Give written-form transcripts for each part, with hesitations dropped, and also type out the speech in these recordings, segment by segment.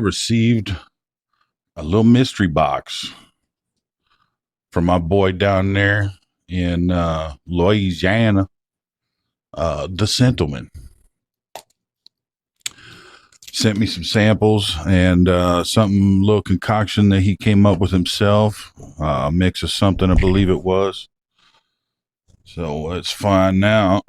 received a little mystery box from my boy down there in Louisiana, the Scentleman. Sent me some samples and something, little concoction that he came up with himself, a mix of something, I believe it was. So let's find out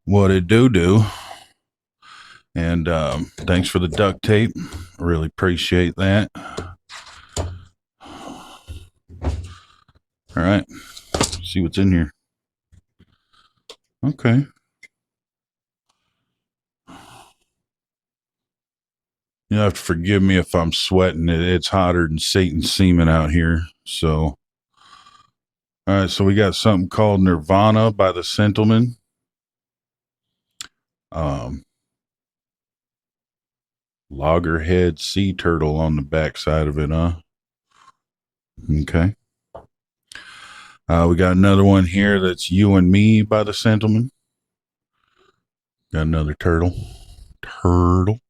what it do. And thanks for the duct tape. I really appreciate that. All right, see what's in here. Okay. You have to forgive me if I'm sweating. It's hotter than Satan's semen out here. So, all right. So we got something called Nirvana by the Scentleman. Loggerhead sea turtle on the backside of it, huh? Okay. We got another one here that's You and Me by the Scentleman. Got another turtle. Turtle.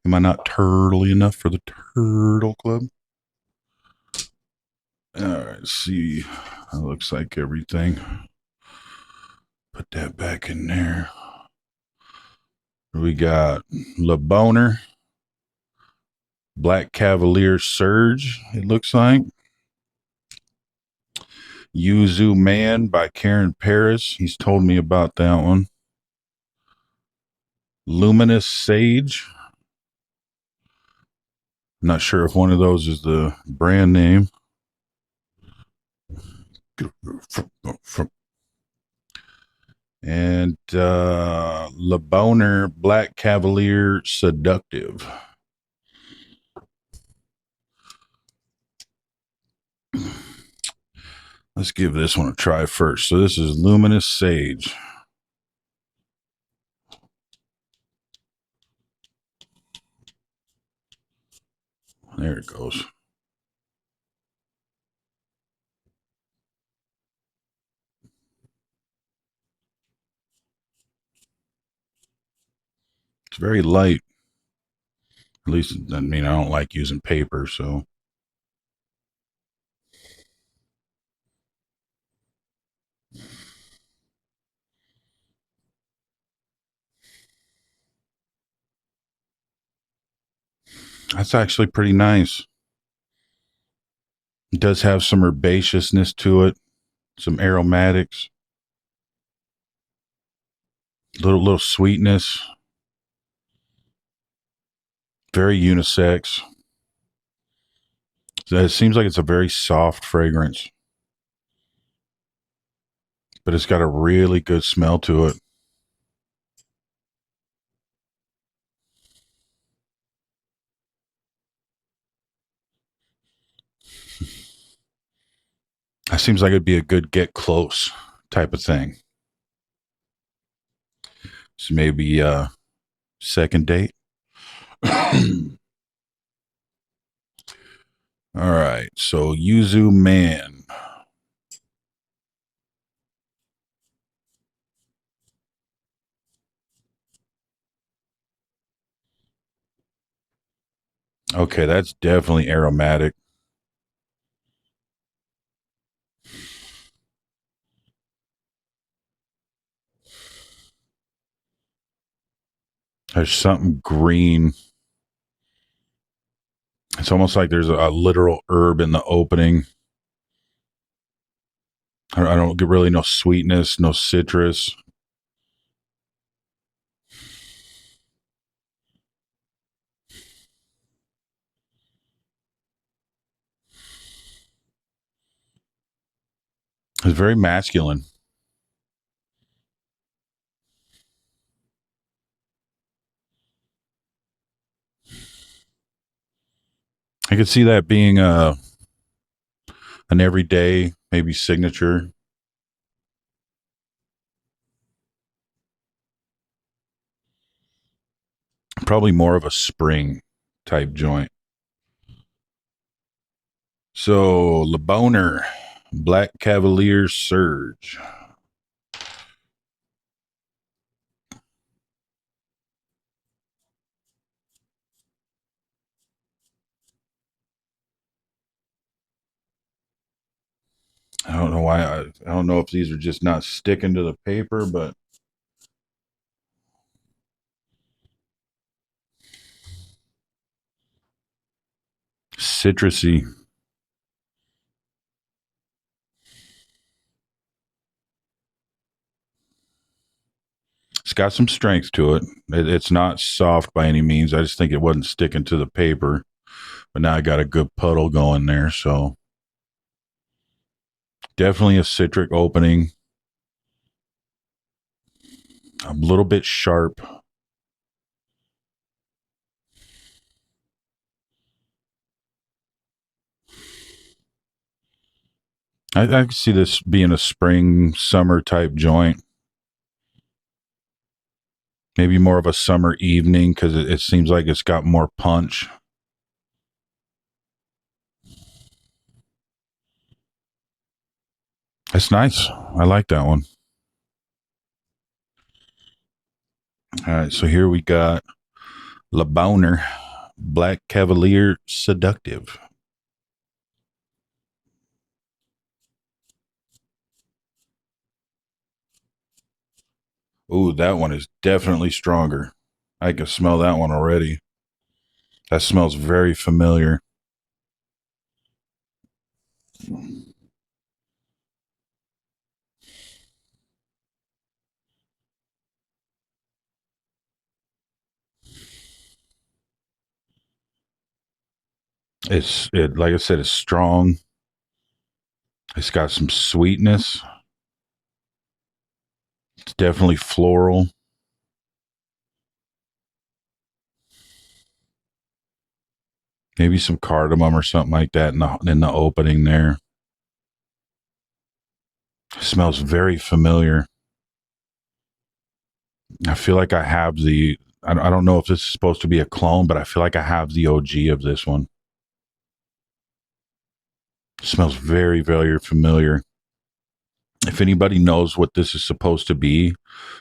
Am I not turtly enough for the Turtle Club? All right, let's see. That looks like everything. Put that back in there. We got Le Boner, Black Cavalier Surge, it looks like. Yuzu Man by Karen Paris. He's told me about that one. Luminous Sage. I'm not sure if one of those is the brand name. And Le Boner, Black Cavalier Seductive. Let's give this one a try first. So this is Luminous Sage. There it goes. It's very light. At least, I mean, I don't like using paper, so. That's actually pretty nice. It does have some herbaceousness to it, some aromatics, little sweetness. Very unisex. So it seems like it's a very soft fragrance, but it's got a really good smell to it. That seems like it'd be a good get close type of thing. So maybe second date. All right. So Yuzu Man. Okay, that's definitely aromatic. There's something green. It's almost like there's a literal herb in the opening. I don't get really no sweetness, no citrus. It's very masculine. I could see that being an everyday, maybe signature. Probably more of a spring type joint. So Le Boner, Black Cavalier Surge. I don't know why. I don't know if these are just not sticking to the paper, but citrusy. It's got some strength to it. It's not soft by any means. I just think it wasn't sticking to the paper. But now I got a good puddle going there. So definitely a citric opening. A little bit sharp. I can see this being a spring, summer type joint. Maybe more of a summer evening because it seems like it's got more punch. That's nice. I like that one. All right, so here we got La Boner, Black Cavalier Seductive. Ooh, that one is definitely stronger. I can smell that one already. That smells very familiar. Like I said, it's strong. It's got some sweetness. It's definitely floral. Maybe some cardamom or something like that in the opening there. It smells very familiar. I feel like I have the. I don't know if this is supposed to be a clone, but I feel like I have the OG of this one. It smells very, very familiar. If anybody knows what this is supposed to be,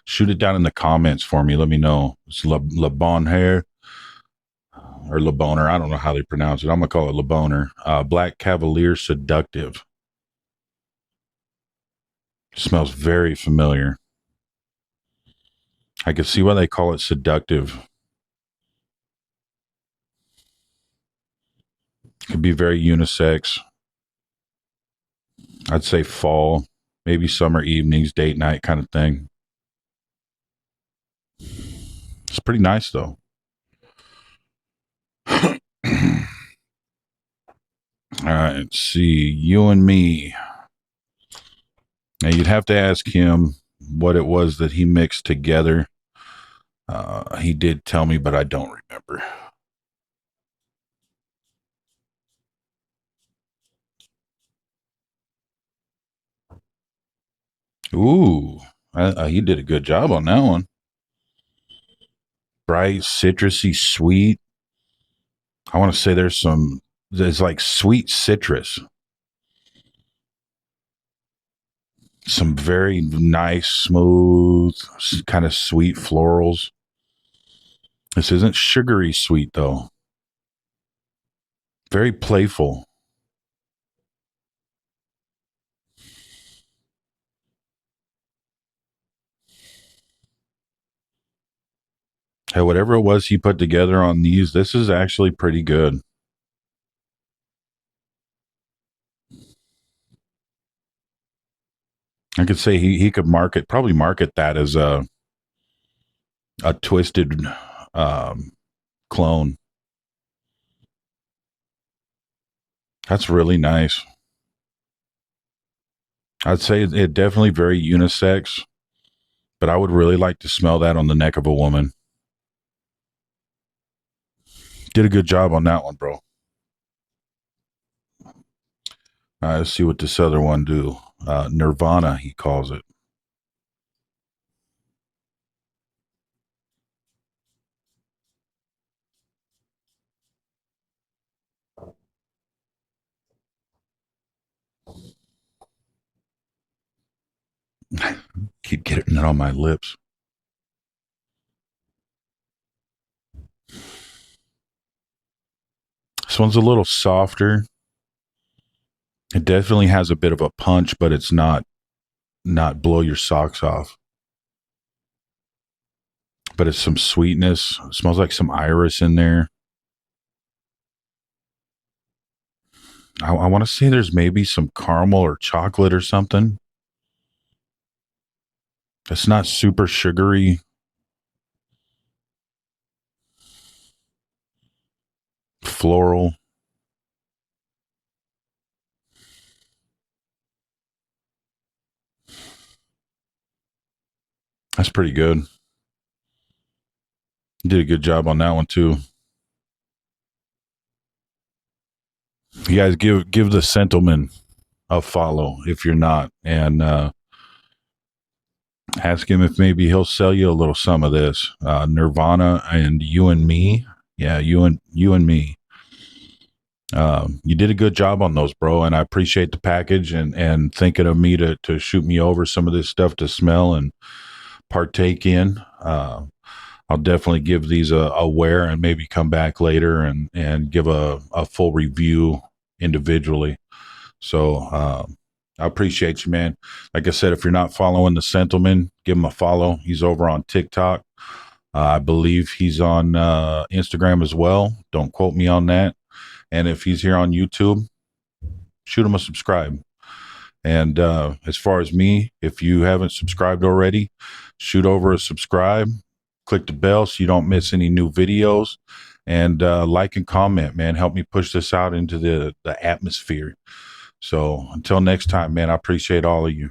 shoot it down in the comments for me. Let me know. It's Le Bon Hair or Le Boner. I don't know how they pronounce it. I'm gonna call it Le Boner. Black Cavalier Seductive. Smells very familiar. I can see why they call it seductive. Could be very unisex. I'd say fall, maybe summer evenings, date night kind of thing. It's pretty nice though. All right, let's see. You and me. Now you'd have to ask him what it was that he mixed together. He did tell me, but I don't remember. Ooh, he did a good job on that one. Bright, citrusy, sweet. I want to say there's like sweet citrus, some very nice, smooth, kind of sweet florals. This isn't sugary sweet though. Very playful. Hey, whatever it was he put together on these, this is actually pretty good. I could say he could probably market that as a twisted um, clone. That's really nice. I'd say it definitely very unisex, but I would really like to smell that on the neck of a woman. Did a good job on that one, bro. Let's see what this other one do. Nirvana, he calls it. Keep getting it on my lips. This one's a little softer. It definitely has a bit of a punch, but it's not blow your socks off. But it's some sweetness. It smells like some iris in there. I want to say there's maybe some caramel or chocolate or something. It's not super sugary. Floral. That's pretty good. You did a good job on that one too. You guys give the Scentleman a follow if you're not, and ask him if maybe he'll sell you a little some of this Nirvana and you and me. Yeah, you and me. You did a good job on those, bro, and I appreciate the package and thinking of me to shoot me over some of this stuff to smell and partake in. I'll definitely give these a wear and maybe come back later and give a full review individually. So I appreciate you, man. Like I said, if you're not following the Scentleman, give him a follow. He's over on TikTok. I believe he's on Instagram as well. Don't quote me on that. And if he's here on YouTube, shoot him a subscribe. And as far as me, if you haven't subscribed already, shoot over a subscribe, click the bell so you don't miss any new videos, and like and comment, man. Help me push this out into the atmosphere. So until next time, man, I appreciate all of you.